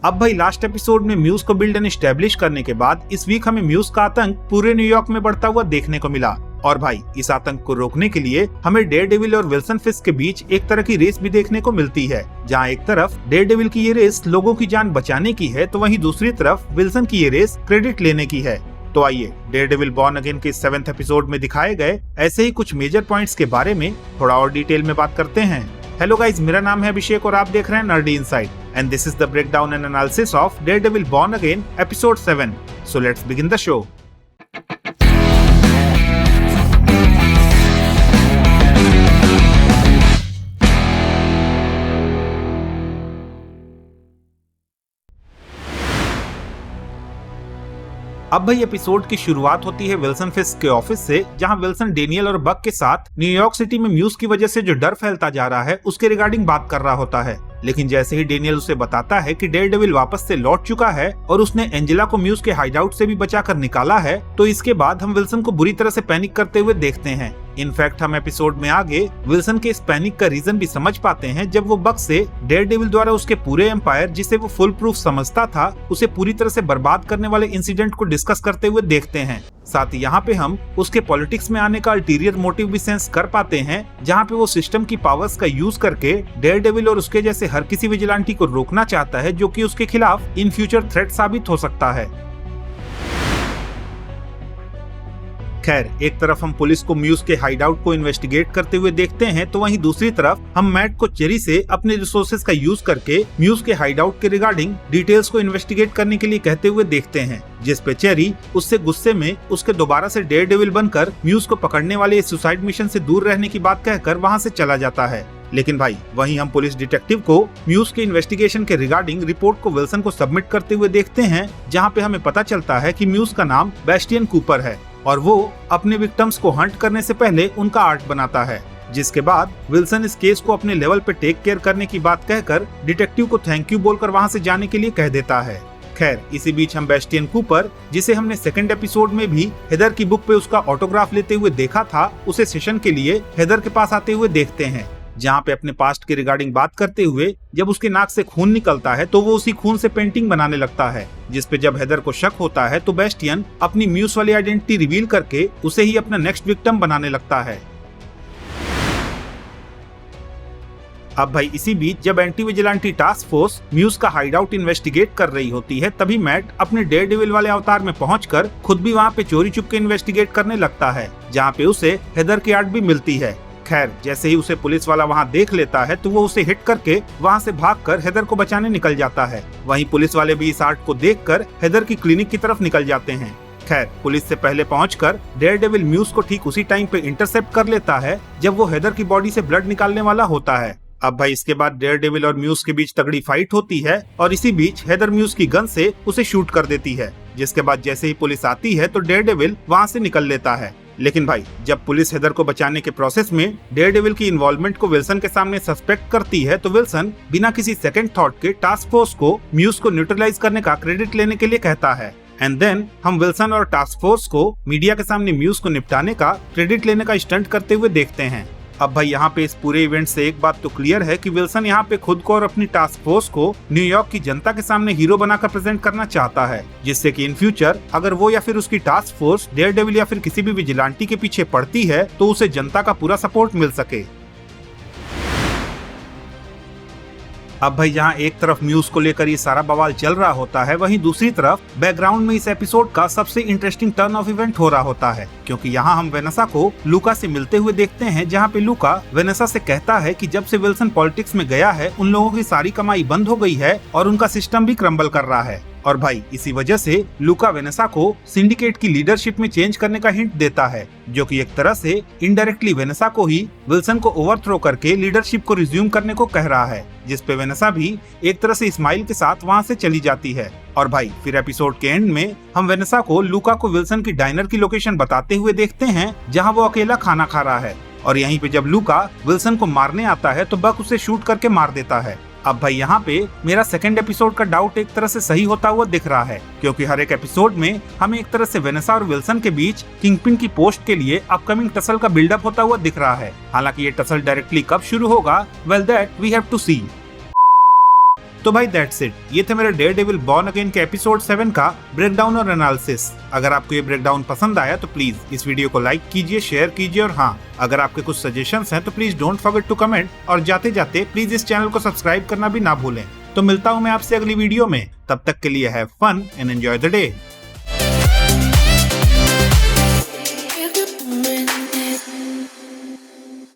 अब भाई last episode में म्यूज को बिल्ड एंड एस्टेब्लिश करने के बाद इस वीक हमें म्यूज का आतंक पूरे न्यूयॉर्क में बढ़ता हुआ देखने को मिला। और भाई इस आतंक को रोकने के लिए हमें डेयरडेविल और विल्सन फिस्क के बीच एक तरह की रेस भी देखने को मिलती है, जहां एक तरफ डेयरडेविल की ये रेस लोगों की जान बचाने की है, तो वहीं दूसरी तरफ विल्सन की ये रेस क्रेडिट लेने की है। तो आइए डेयरडेविल बॉर्न अगेन के 7th एपिसोड में दिखाए गए ऐसे ही कुछ मेजर पॉइंट्स के बारे में थोड़ा और डिटेल में बात करते हैं। हेलो गाइज, मेरा नाम है अभिषेक और आप देख रहे हैं nerdy inside and this is the breakdown and analysis of Daredevil Born again episode 7। So let's begin the show. अब भाई एपिसोड की शुरुआत होती है विल्सन फिस्क के ऑफिस से, जहां विल्सन डेनियल और बक के साथ न्यूयॉर्क सिटी में म्यूज की वजह से जो डर फैलता जा रहा है उसके रिगार्डिंग बात कर रहा होता है। लेकिन जैसे ही डेनियल उसे बताता है कि डेयरडेविल वापस से लौट चुका है और उसने एंजेला को म्यूज के हाइडआउट से भी बचाकर निकाला है, तो इसके बाद हम विल्सन को बुरी तरह से पैनिक करते हुए देखते हैं। इनफैक्ट हम एपिसोड में आगे विल्सन के इस पैनिक का रीजन भी समझ पाते हैं जब वो बक से डेयरडेविल द्वारा उसके पूरे एम्पायर, जिसे वो फुल प्रूफ समझता था, उसे पूरी तरह से बर्बाद करने वाले इंसिडेंट को डिस्कस करते हुए देखते हैं। साथ ही यहाँ पे हम उसके पॉलिटिक्स में आने का अल्टीरियर मोटिव भी सेंस कर पाते हैं, जहाँ पे वो सिस्टम की पावर्स का यूज करके डेयरडेविल और उसके जैसे हर किसी विजिलेंटी को रोकना चाहता है जो कि उसके खिलाफ इन फ्यूचर थ्रेट साबित हो सकता है। खैर, एक तरफ हम पुलिस को म्यूज के हाइडआउट को इन्वेस्टिगेट करते हुए देखते हैं, तो वहीं दूसरी तरफ हम मैट को चेरी से अपने रिसोर्सेज का यूज करके म्यूज के हाइडआउट के रिगार्डिंग डिटेल्स को इन्वेस्टिगेट करने के लिए कहते हुए देखते हैं, जिस पे चेरी उससे गुस्से में उसके दोबारा से डेयरडेविल बनकर म्यूज को पकड़ने वाले इस सुसाइड मिशन से दूर रहने की बात कहकर वहाँ से चला जाता है। लेकिन भाई वहीं हम पुलिस डिटेक्टिव को म्यूज के इन्वेस्टिगेशन के रिगार्डिंग रिपोर्ट को विल्सन को सबमिट करते हुए देखते हैं, जहाँ पे हमें पता चलता है कि म्यूज का नाम बेस्टियन कूपर है और वो अपने विक्टिम्स को हंट करने से पहले उनका आर्ट बनाता है। जिसके बाद विल्सन इस केस को अपने लेवल पे टेक केयर करने की बात कहकर डिटेक्टिव को थैंक यू बोलकर वहाँ से जाने के लिए कह देता है। खैर, इसी बीच हम बेस्टियन कूपर, जिसे हमने 2nd एपिसोड में भी हेदर की बुक पे उसका ऑटोग्राफ लेते हुए देखा था, उसे सेशन के लिए हेदर के पास आते हुए देखते हैं, जहाँ पे अपने पास्ट के रिगार्डिंग बात करते हुए जब उसके नाक से खून निकलता है तो वो उसी खून से पेंटिंग बनाने लगता है, जिस पे जब हेदर को शक होता है तो बेस्टियन अपनी म्यूज वाली आइडेंटिटी रिवील करके उसे ही अपना नेक्स्ट विक्टिम बनाने लगता है। अब भाई इसी बीच जब anti vigilante task force Muse का हाइडआउट इन्वेस्टिगेट कर रही होती है, तभी मैट अपने डेयरडेविल वाले अवतार में पहुंचकर खुद भी वहाँ पे चोरी छुप के इन्वेस्टिगेट करने लगता है, जहाँ पे उसे हेदर की आर्ट भी मिलती है। खैर, जैसे ही उसे पुलिस वाला वहाँ देख लेता है तो वो उसे हिट करके वहाँ से भागकर हेदर को बचाने निकल जाता है। वहीं पुलिस वाले भी इस आर्ट को देखकर हेदर की क्लिनिक की तरफ निकल जाते हैं। खैर, पुलिस से पहले पहुंचकर डेयरडेविल म्यूज को ठीक उसी टाइम पे इंटरसेप्ट कर लेता है जब वो हेदर की बॉडी से ब्लड निकालने वाला होता है। अब भाई इसके बाद डेयरडेविल और म्यूज के बीच तगड़ी फाइट होती है और इसी बीच हेदर म्यूज की गन से उसे शूट कर देती है, जिसके बाद जैसे ही पुलिस आती है तो डेयरडेविल वहाँ से निकल लेता है। लेकिन भाई जब पुलिस हेदर को बचाने के प्रोसेस में डेयरडेविल की इन्वॉल्वमेंट को विल्सन के सामने सस्पेक्ट करती है, तो विल्सन बिना किसी सेकंड थॉट के टास्क फोर्स को म्यूज को न्यूट्रलाइज करने का क्रेडिट लेने के लिए कहता है। एंड देन हम विल्सन और टास्क फोर्स को मीडिया के सामने म्यूज को निपटाने का क्रेडिट लेने का स्टंट करते हुए देखते हैं। अब भाई यहाँ पे इस पूरे इवेंट से एक बात तो क्लियर है कि विल्सन यहाँ पे खुद को और अपनी टास्क फोर्स को न्यूयॉर्क की जनता के सामने हीरो बनाकर प्रेजेंट करना चाहता है, जिससे कि इन फ्यूचर अगर वो या फिर उसकी टास्क फोर्स डेयरडेविल या फिर किसी भी विजिलेंटी के पीछे पड़ती है तो उसे जनता का पूरा सपोर्ट मिल सके। अब भाई यहाँ एक तरफ म्यूज को लेकर ये सारा बवाल चल रहा होता है, वहीं दूसरी तरफ बैकग्राउंड में इस एपिसोड का सबसे इंटरेस्टिंग टर्न ऑफ इवेंट हो रहा होता है, क्योंकि यहाँ हम वेनेसा को लूका से मिलते हुए देखते हैं, जहाँ पे लूका वेनेसा से कहता है कि जब से विल्सन पॉलिटिक्स में गया है उन लोगों की सारी कमाई बंद हो गई है और उनका सिस्टम भी क्रम्बल कर रहा है। और भाई इसी वजह से लूका वेनेसा को सिंडिकेट की लीडरशिप में चेंज करने का हिंट देता है, जो कि एक तरह से इनडायरेक्टली वेनेसा को ही विल्सन को ओवरथ्रो करके लीडरशिप को रिज्यूम करने को कह रहा है, जिस पे वेनेसा भी एक तरह से स्माइल के साथ वहाँ से चली जाती है। और भाई फिर एपिसोड के एंड में हम वेनेसा को लूका को विल्सन की डाइनर की लोकेशन बताते हुए देखते हैं, जहाँ वो अकेला खाना खा रहा है। और यहीं पे जब लूका विल्सन को मारने आता है तो बक उसे शूट करके मार देता है। अब भाई यहाँ पे मेरा 2nd एपिसोड का डाउट एक तरह से सही होता हुआ दिख रहा है, क्योंकि हर एक एपिसोड में हमें एक तरह से वेनेसा और विल्सन के बीच किंगपिन की पोस्ट के लिए अपकमिंग टसल का बिल्डअप होता हुआ दिख रहा है। हालांकि ये टसल डायरेक्टली कब शुरू होगा, well that we have to see. तो भाई दैट्स इट, ये थे मेरे डेयरडेविल बॉर्न अगेन के एपिसोड 7 का ब्रेकडाउन और एनालिसिस। अगर आपको ये ब्रेकडाउन पसंद आया तो प्लीज इस वीडियो को लाइक कीजिए, शेयर कीजिए और हाँ, अगर आपके कुछ सजेशंस हैं तो please don't forget to comment और जाते जाते प्लीज इस चैनल को सब्सक्राइब करना भी ना भूलें। तो मिलता हूँ मैं आपसे अगली वीडियो में, तब तक के लिए have fun and enjoy the day.